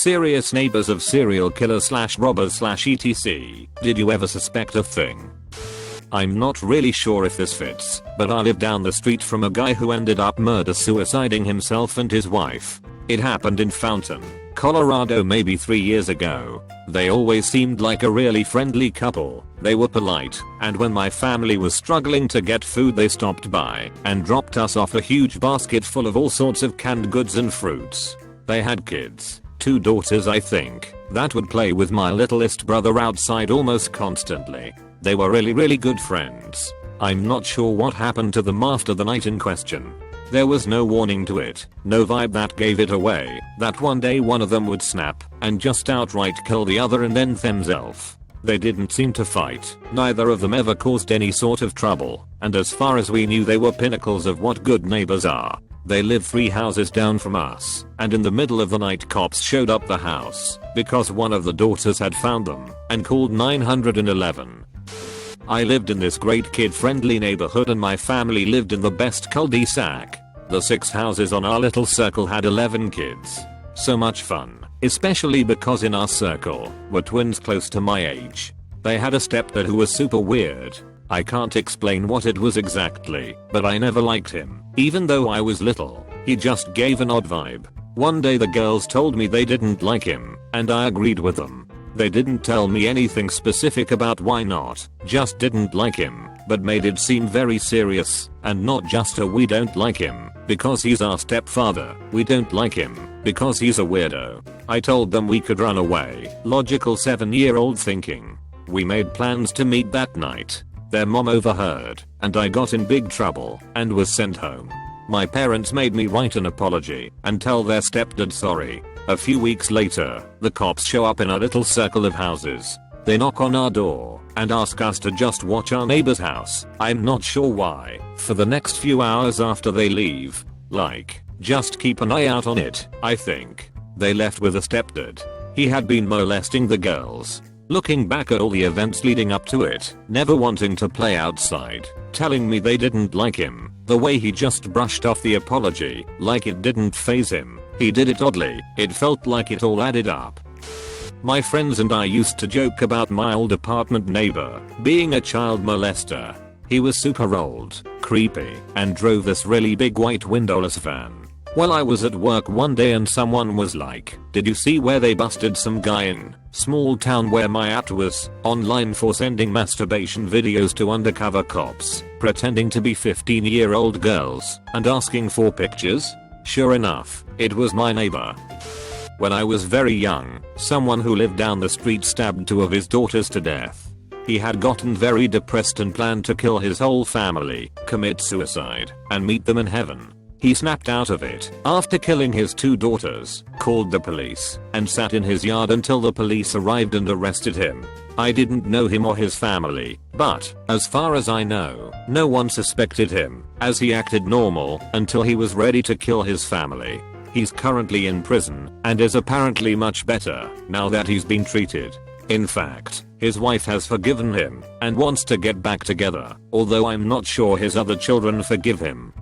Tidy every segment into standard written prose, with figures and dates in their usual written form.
Serious neighbors of serial killers slash robbers slash etc. Did you ever suspect a thing? I'm not really sure if this fits, but I live down the street from a guy who ended up murder-suiciding himself and his wife. It happened in Fountain, Colorado maybe 3 years ago. They always seemed like a really friendly couple. They were polite, and when my family was struggling to get food they stopped by and dropped us off a huge basket full of all sorts of canned goods and fruits. They had kids, 2 daughters I think, that would play with my littlest brother outside almost constantly. They were really good friends. I'm not sure what happened to them after the night in question. There was no warning to it, no vibe that gave it away, that one day one of them would snap and just outright kill the other and then themselves. They didn't seem to fight, neither of them ever caused any sort of trouble, and as far as we knew they were pinnacles of what good neighbors are. They lived 3 houses down from us, and in the middle of the night cops showed up the house because one of the daughters had found them and called 911. I lived in this great kid-friendly neighborhood and my family lived in the best cul-de-sac. The 6 houses on our little circle had 11 kids. So much fun, especially because in our circle were twins close to my age. They had a stepdad who was super weird. I can't explain what it was exactly, but I never liked him. Even though I was little, he just gave an odd vibe. One day the girls told me they didn't like him, and I agreed with them. They didn't tell me anything specific about why not, just didn't like him, but made it seem very serious, and not just a we don't like him, because he's our stepfather, we don't like him, because he's a weirdo. I told them we could run away, logical 7-year-old thinking. We made plans to meet that night. Their mom overheard, and I got in big trouble, and was sent home. My parents made me write an apology, and tell their stepdad sorry. A few weeks later, the cops show up in a little circle of houses. They knock on our door and ask us to just watch our neighbor's house. I'm not sure why. For the next few hours after they leave. Like, just keep an eye out on it, I think. They left with a stepdad. He had been molesting the girls. Looking back at all the events leading up to it, never wanting to play outside, telling me they didn't like him, the way he just brushed off the apology, like it didn't faze him. He did it oddly, it felt like it all added up. My friends and I used to joke about my old apartment neighbor being a child molester. He was super old, creepy, and drove this really big white windowless van. Well, I was at work one day and someone was like, did you see where they busted some guy in small town where my aunt was online for sending masturbation videos to undercover cops, pretending to be 15-year-old girls and asking for pictures? Sure enough, it was my neighbor. When I was very young, someone who lived down the street stabbed 2 of his daughters to death. He had gotten very depressed and planned to kill his whole family, commit suicide, and meet them in heaven. He snapped out of it after killing his 2 daughters, called the police, and sat in his yard until the police arrived and arrested him. I didn't know him or his family, but, as far as I know, no one suspected him, as he acted normal until he was ready to kill his family. He's currently in prison, and is apparently much better now that he's been treated. In fact, his wife has forgiven him, and wants to get back together, although I'm not sure his other children forgive him.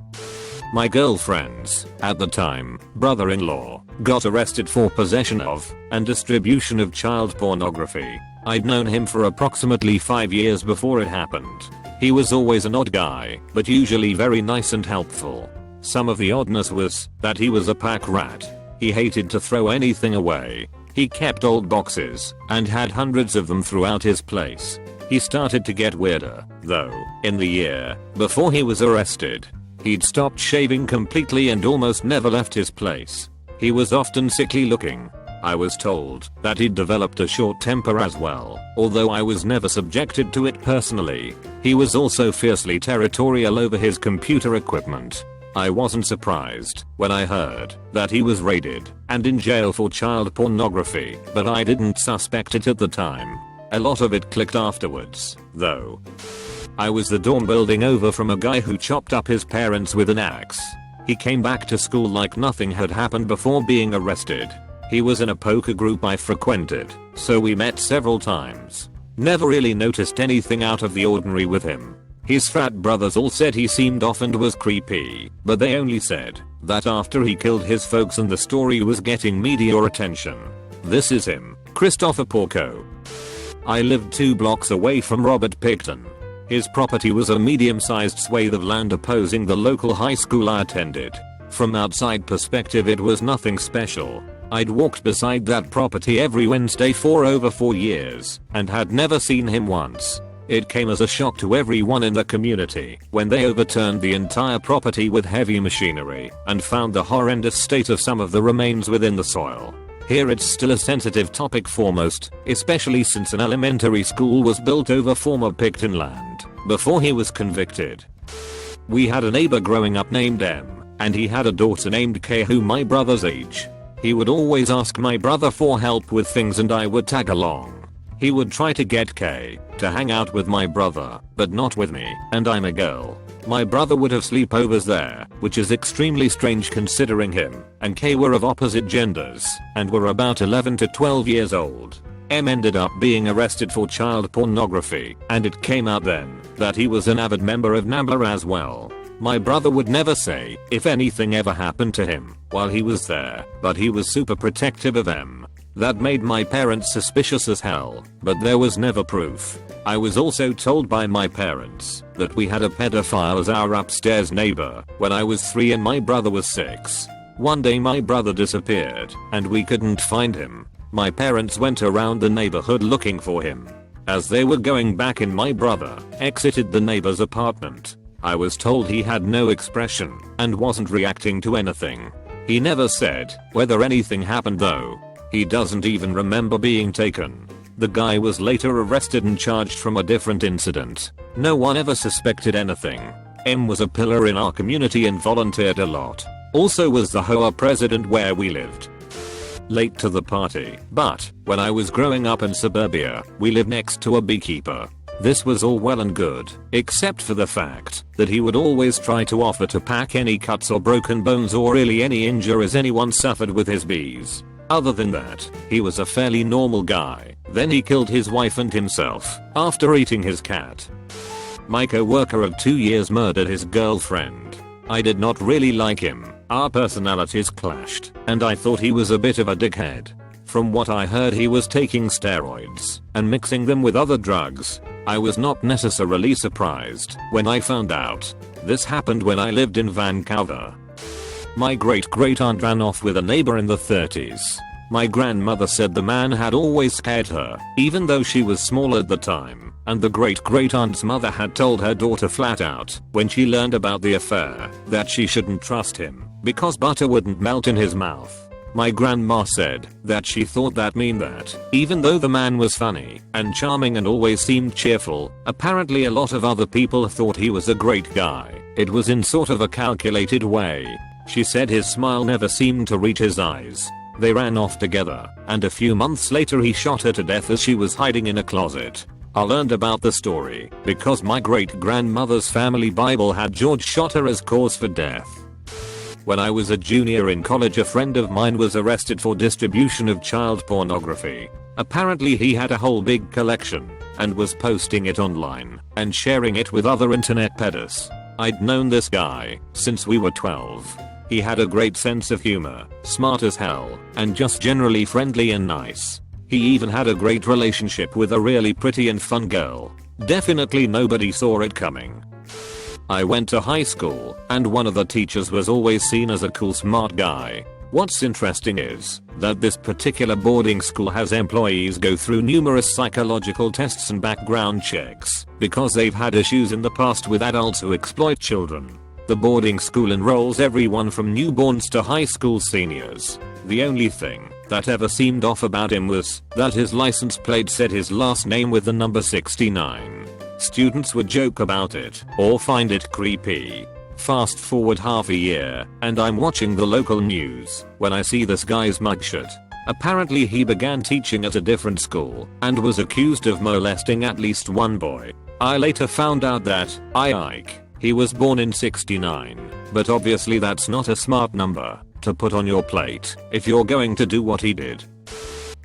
My girlfriend's, at the time, brother-in-law, got arrested for possession of, and distribution of child pornography. I'd known him for approximately 5 years before it happened. He was always an odd guy, but usually very nice and helpful. Some of the oddness was that he was a pack rat. He hated to throw anything away. He kept old boxes, and had hundreds of them throughout his place. He started to get weirder, though, in the year before he was arrested. He'd stopped shaving completely and almost never left his place. He was often sickly looking. I was told that he'd developed a short temper as well, although I was never subjected to it personally. He was also fiercely territorial over his computer equipment. I wasn't surprised when I heard that he was raided and in jail for child pornography, but I didn't suspect it at the time. A lot of it clicked afterwards, though. I was the dorm building over from a guy who chopped up his parents with an axe. He came back to school like nothing had happened before being arrested. He was in a poker group I frequented, so we met several times. Never really noticed anything out of the ordinary with him. His frat brothers all said he seemed off and was creepy, but they only said that after he killed his folks and the story was getting media attention. This is him, Christopher Porco. I lived 2 blocks away from Robert Pickton. His property was a medium-sized swathe of land opposing the local high school I attended. From outside perspective it was nothing special. I'd walked beside that property every Wednesday for over 4 years and had never seen him once. It came as a shock to everyone in the community when they overturned the entire property with heavy machinery and found the horrendous state of some of the remains within the soil. Here it's still a sensitive topic for most, especially since an elementary school was built over former Pickton land before he was convicted. We had a neighbor growing up named M, and he had a daughter named K who my brother's age. He would always ask my brother for help with things and I would tag along. He would try to get K to hang out with my brother, but not with me, and I'm a girl. My brother would have sleepovers there, which is extremely strange considering him and K were of opposite genders and were about 11 to 12 years old. M ended up being arrested for child pornography, and it came out then that he was an avid member of NAMBLA as well. My brother would never say if anything ever happened to him while he was there, but he was super protective of M. That made my parents suspicious as hell, but there was never proof. I was also told by my parents that we had a pedophile as our upstairs neighbor when I was 3 and my brother was 6. One day my brother disappeared and we couldn't find him. My parents went around the neighborhood looking for him. As they were going back in, my brother exited the neighbor's apartment. I was told he had no expression and wasn't reacting to anything. He never said whether anything happened though. He doesn't even remember being taken. The guy was later arrested and charged from a different incident. No one ever suspected anything. M was a pillar in our community and volunteered a lot. Also was the HOA president where we lived. Late to the party, but when I was growing up in suburbia, we lived next to a beekeeper. This was all well and good, except for the fact that he would always try to offer to pack any cuts or broken bones or really any injuries anyone suffered with his bees. Other than that, he was a fairly normal guy. Then he killed his wife and himself after eating his cat. My coworker of 2 years murdered his girlfriend. I did not really like him. Our personalities clashed, and I thought he was a bit of a dickhead. From what I heard, he was taking steroids and mixing them with other drugs. I was not necessarily surprised when I found out. This happened when I lived in Vancouver. My great-great-aunt ran off with a neighbor in the 30s. My grandmother said the man had always scared her, even though she was small at the time, and the great-great-aunt's mother had told her daughter flat out, when she learned about the affair, that she shouldn't trust him, because butter wouldn't melt in his mouth. My grandma said that she thought that meant that, even though the man was funny and charming and always seemed cheerful, apparently a lot of other people thought he was a great guy. It was in sort of a calculated way. She said his smile never seemed to reach his eyes. They ran off together, and a few months later he shot her to death as she was hiding in a closet. I learned about the story because my great-grandmother's family Bible had George shot her as cause for death. When I was a junior in college, a friend of mine was arrested for distribution of child pornography. Apparently he had a whole big collection and was posting it online and sharing it with other internet pedos. I'd known this guy since we were 12. He had a great sense of humor, smart as hell, and just generally friendly and nice. He even had a great relationship with a really pretty and fun girl. Definitely nobody saw it coming. I went to high school, and one of the teachers was always seen as a cool smart guy. What's interesting is that this particular boarding school has employees go through numerous psychological tests and background checks because they've had issues in the past with adults who exploit children. The boarding school enrolls everyone from newborns to high school seniors. The only thing that ever seemed off about him was that his license plate said his last name with the number 69. Students would joke about it or find it creepy. Fast forward half a year, and I'm watching the local news when I see this guy's mugshot. Apparently he began teaching at a different school and was accused of molesting at least one boy. I later found out that he was born in 69, but obviously that's not a smart number to put on your plate if you're going to do what he did.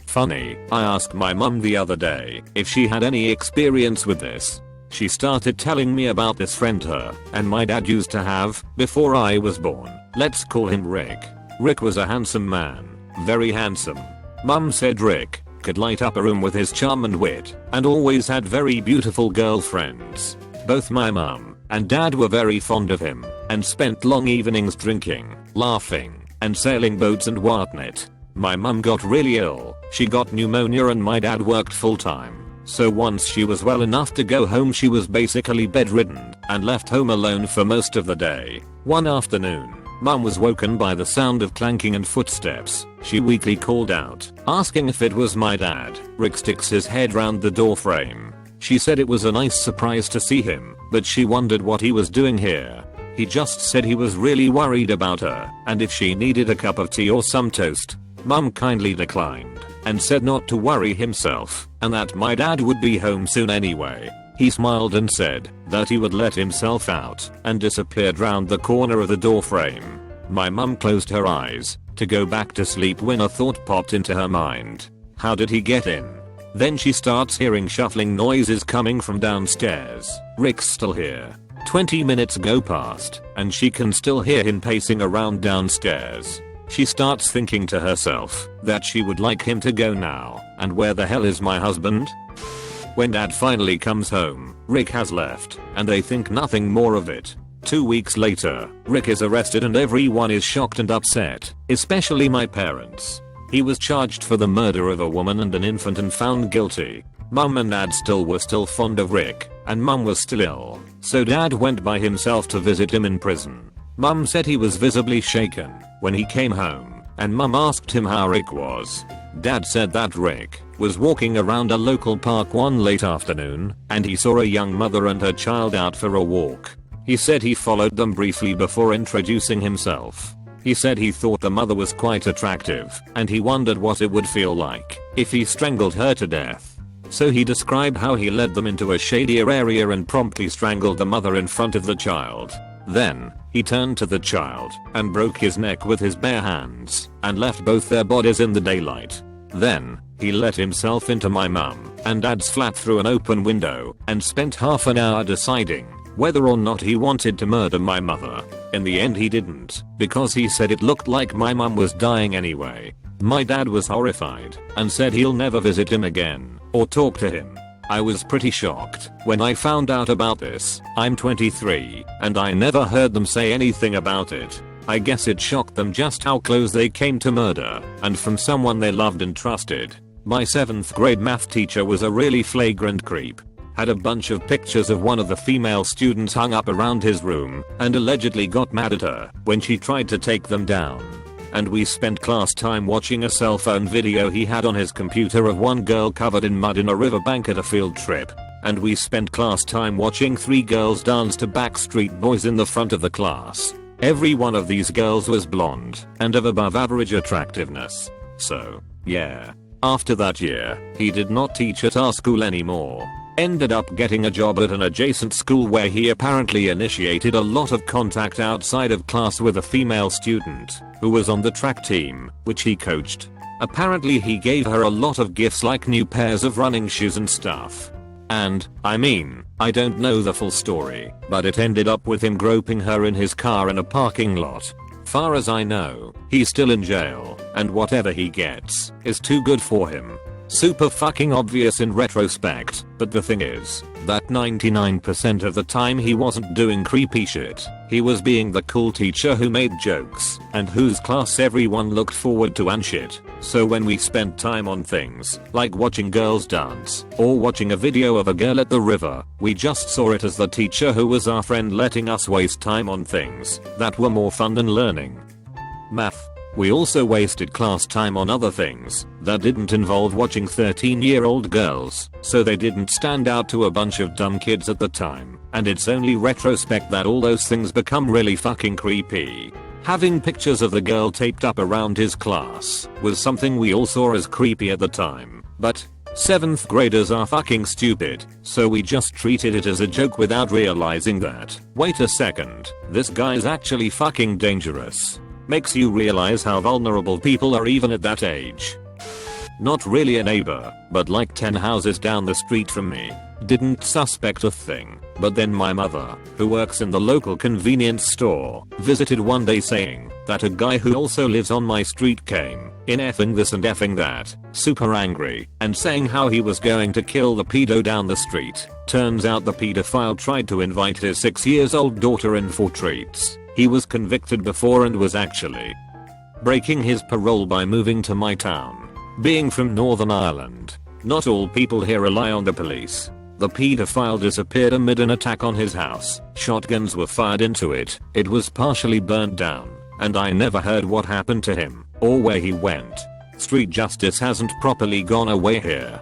Funny, I asked my mum the other day if she had any experience with this. She started telling me about this friend her and my dad used to have before I was born. Let's call him Rick. Rick was a handsome man, very handsome. Mum said Rick could light up a room with his charm and wit and always had very beautiful girlfriends. Both my mum and dad were very fond of him and spent long evenings drinking, laughing, and sailing boats and whatnot. My mum got really ill, she got pneumonia, and my dad worked full time. So once she was well enough to go home, she was basically bedridden and left home alone for most of the day. One afternoon, Mum was woken by the sound of clanking and footsteps. She weakly called out, asking if it was my dad. Rick sticks his head round the door frame. She said it was a nice surprise to see him, but she wondered what he was doing here. He just said he was really worried about her and if she needed a cup of tea or some toast. Mum kindly declined and said not to worry himself and that my dad would be home soon anyway. He smiled and said that he would let himself out and disappeared round the corner of the door frame. My mum closed her eyes to go back to sleep when a thought popped into her mind. How did he get in? Then she starts hearing shuffling noises coming from downstairs. Rick's still here. 20 minutes go past and she can still hear him pacing around downstairs. She starts thinking to herself that she would like him to go now, and where the hell is my husband? When dad finally comes home, Rick has left, and they think nothing more of it. 2 weeks later, Rick is arrested and everyone is shocked and upset, especially my parents. He was charged for the murder of a woman and an infant and found guilty. Mum and dad were still fond of Rick, and mum was still ill, so dad went by himself to visit him in prison. Mum said he was visibly shaken when he came home, and mum asked him how Rick was. Dad said that Rick was walking around a local park one late afternoon, and he saw a young mother and her child out for a walk. He said he followed them briefly before introducing himself. He said he thought the mother was quite attractive, and he wondered what it would feel like if he strangled her to death. So he described how he led them into a shadier area and promptly strangled the mother in front of the child. Then, he turned to the child and broke his neck with his bare hands and left both their bodies in the daylight. Then, he let himself into my mum and dad's flat through an open window and spent half an hour deciding whether or not he wanted to murder my mother. In the end he didn't, because he said it looked like my mum was dying anyway. My dad was horrified and said he'll never visit him again or talk to him. I was pretty shocked when I found out about this. I'm 23 and I never heard them say anything about it. I guess it shocked them just how close they came to murder, and from someone they loved and trusted. My 7th grade math teacher was a really flagrant creep. Had a bunch of pictures of one of the female students hung up around his room and allegedly got mad at her when she tried to take them down. And we spent class time watching a cell phone video he had on his computer of one girl covered in mud in a riverbank at a field trip. And we spent class time watching 3 girls dance to Backstreet Boys in the front of the class. Every one of these girls was blonde and of above average attractiveness. So, yeah. After that year, he did not teach at our school anymore. Ended up getting a job at an adjacent school where he apparently initiated a lot of contact outside of class with a female student who was on the track team, which he coached. Apparently he gave her a lot of gifts like new pairs of running shoes and stuff. And, I mean, I don't know the full story, but it ended up with him groping her in his car in a parking lot. Far as I know, he's still in jail, and whatever he gets is too good for him. Super fucking obvious in retrospect, but the thing is that 99% of the time he wasn't doing creepy shit. He was being the cool teacher who made jokes and whose class everyone looked forward to and shit. So when we spent time on things like watching girls dance or watching a video of a girl at the river, we just saw it as the teacher who was our friend letting us waste time on things that were more fun than learning. Math. We also wasted class time on other things that didn't involve watching 13-year-old girls, so they didn't stand out to a bunch of dumb kids at the time, and it's only retrospect that all those things become really fucking creepy. Having pictures of the girl taped up around his class was something we all saw as creepy at the time, but 7th graders are fucking stupid, so we just treated it as a joke without realizing that, wait a second, this guy's actually fucking dangerous. Makes you realize how vulnerable people are even at that age. Not really a neighbor, but like 10 houses down the street from me. Didn't suspect a thing, but then my mother, who works in the local convenience store, visited one day saying that a guy who also lives on my street came in effing this and effing that, super angry, and saying how he was going to kill the pedo down the street. Turns out the pedophile tried to invite his 6-year-old daughter in for treats. He was convicted before and was actually breaking his parole by moving to my town. Being from Northern Ireland, not all people here rely on the police. The pedophile disappeared amid an attack on his house. Shotguns were fired into it. It was partially burned down, and I never heard what happened to him or where he went. Street justice hasn't properly gone away here.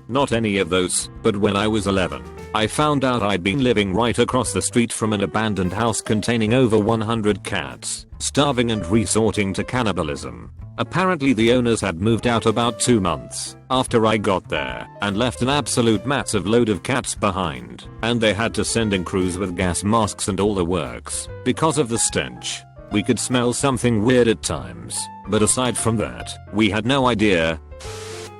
Not any of those, but when I was 11, I found out I'd been living right across the street from an abandoned house containing over 100 cats, starving and resorting to cannibalism. Apparently the owners had moved out about 2 months after I got there and left an absolute massive load of cats behind, and they had to send in crews with gas masks and all the works because of the stench. We could smell something weird at times, but aside from that, we had no idea.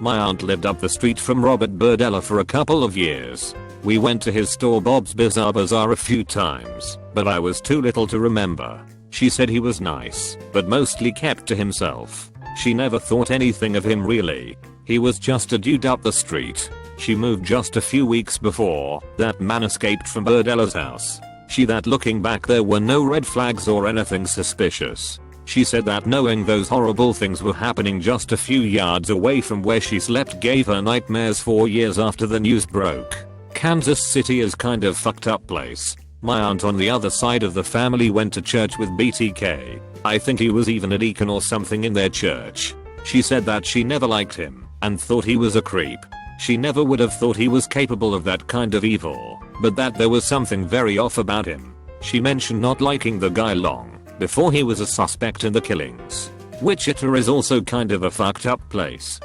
My aunt lived up the street from Robert Burdella for a couple of years. We went to his store Bob's Bizarre Bazaar a few times, but I was too little to remember. She said he was nice, but mostly kept to himself. She never thought anything of him really. He was just a dude up the street. She moved just a few weeks before that man escaped from Burdella's house. She said that looking back there were no red flags or anything suspicious. She said that knowing those horrible things were happening just a few yards away from where she slept gave her nightmares 4 years after the news broke. Kansas City is kind of fucked up place. My aunt on the other side of the family went to church with BTK. I think he was even a deacon or something in their church. She said that she never liked him and thought he was a creep. She never would have thought he was capable of that kind of evil, but that there was something very off about him. She mentioned not liking the guy long before he was a suspect in the killings. Wichita is also kind of a fucked up place.